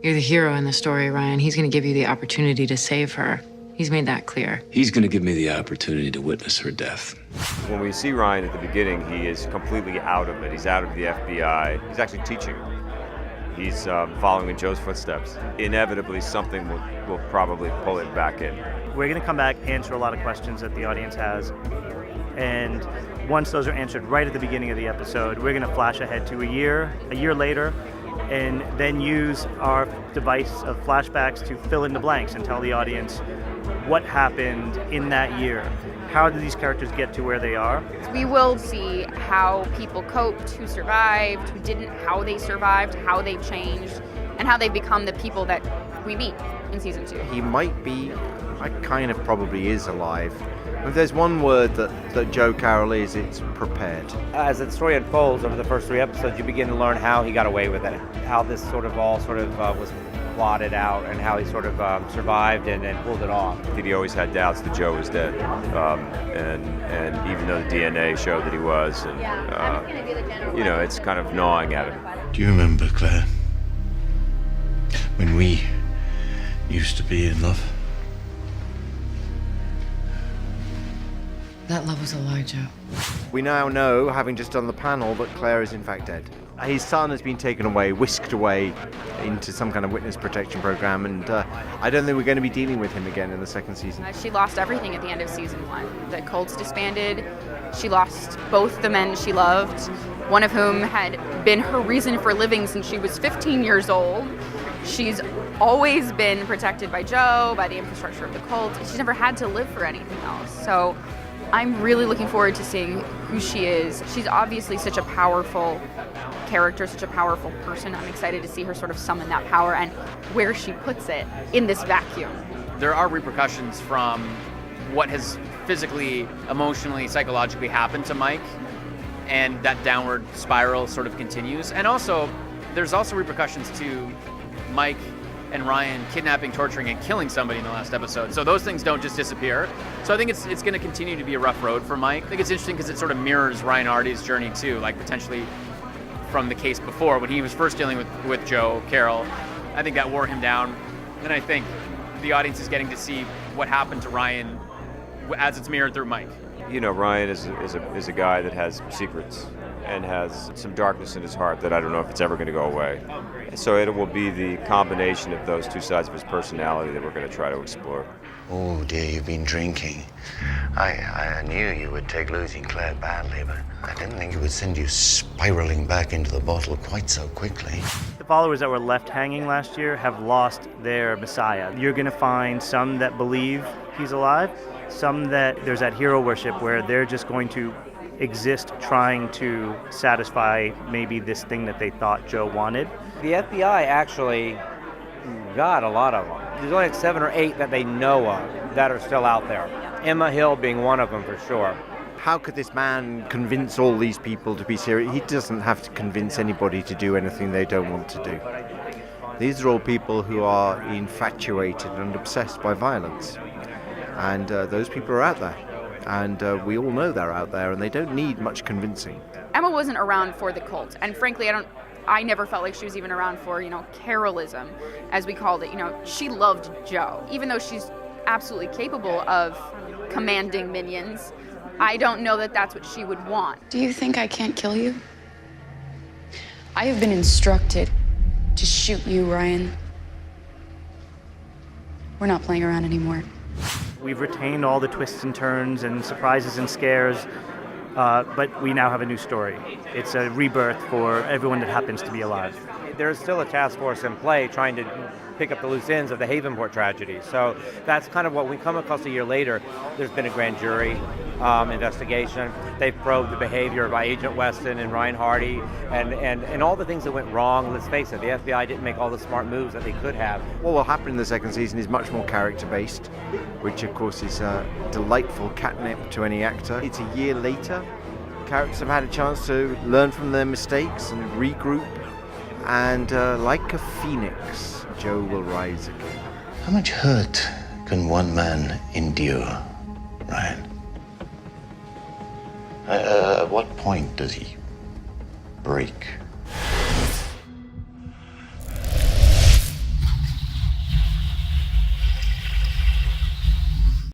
You're the hero in the story, Ryan. He's going to give you the opportunity to save her. He's made that clear. He's going to give me the opportunity to witness her death. When we see Ryan at the beginning, he is completely out of it. He's out of the FBI. He's actually teaching. He's following in Joe's footsteps. Inevitably, something will probably pull it back in. We're going to come back, answer a lot of questions that the audience has. And once those are answered right at the beginning of the episode, we're going to flash ahead to a year later, and then use our device of flashbacks to fill in the blanks and tell the audience what happened in that year. How did these characters get to where they are? We will see how people coped, who survived, who didn't, how they survived, how they've changed, and how they've become the people that we meet in season 2. He might be, kind of probably is alive. If there's one word that Joe Carroll is, it's prepared. As the story unfolds over the first 3 episodes, you begin to learn how he got away with it, how this sort of was plotted out, and how he sort of survived and pulled it off. I think he always had doubts that Joe was dead, and even though the DNA showed that he was, and it's kind of gnawing at him. Do you remember, Claire, when we used to be in love? That love was a lie, Joe. We now know, having just done the panel, that Claire is in fact dead. His son has been taken away, whisked away into some kind of witness protection program, and I don't think we're going to be dealing with him again in the second season. She lost everything at the end of season 1. The cults disbanded. She lost both the men she loved, one of whom had been her reason for living since she was 15 years old. She's always been protected by Joe, by the infrastructure of the cult. She's never had to live for anything else. So I'm really looking forward to seeing who she is. She's obviously such a powerful character, such a powerful person. I'm excited to see her sort of summon that power and where she puts it in this vacuum. There are repercussions from what has physically, emotionally, psychologically happened to Mike, and that downward spiral sort of continues. And also, there's also repercussions to Mike and Ryan kidnapping, torturing, and killing somebody in the last episode. So those things don't just disappear. So I think it's going to continue to be a rough road for Mike. I think it's interesting because it sort of mirrors Ryan Hardy's journey too, like potentially from the case before when he was first dealing with Joe Carroll. I think that wore him down. And I think the audience is getting to see what happened to Ryan as it's mirrored through Mike. Ryan is a guy that has secrets and has some darkness in his heart that I don't know if it's ever going to go away. So it will be the combination of those two sides of his personality that we're going to try to explore. Oh dear, you've been drinking. I knew you would take losing Claire badly, but I didn't think it would send you spiraling back into the bottle quite so quickly. The followers that were left hanging last year have lost their messiah. You're going to find some that believe he's alive, some that there's that hero worship where they're just going to exist trying to satisfy maybe this thing that they thought Joe wanted. The FBI actually got a lot of them. There's only 7 or 8 that they know of that are still out there. Emma Hill being one of them for sure. How could this man convince all these people to be serious? He doesn't have to convince anybody to do anything they don't want to do. These are all people who are infatuated and obsessed by violence. And those people are out there. And we all know they're out there, and they don't need much convincing. Emma wasn't around for the cult, and frankly, I never felt like she was even around for, Carrollism, as we called it. She loved Joe, even though she's absolutely capable of commanding minions. I don't know that that's what she would want. Do you think I can't kill you? I have been instructed to shoot you, Ryan. We're not playing around anymore. We've retained all the twists and turns and surprises and scares, but we now have a new story. It's a rebirth for everyone that happens to be alive. There's still a task force in play trying to pick up the loose ends of the Havenport tragedy. So that's kind of what we come across a year later. There's been a grand jury investigation. They've probed the behavior by Agent Weston and Ryan Hardy and all the things that went wrong. Let's face it, the FBI didn't make all the smart moves that they could have. What will happen in the second season is much more character-based, which of course is delightful catnip to any actor. It's a year later. Characters have had a chance to learn from their mistakes and regroup. And like a phoenix, Joe will rise again. How much hurt can one man endure, Ryan? At what point does he break?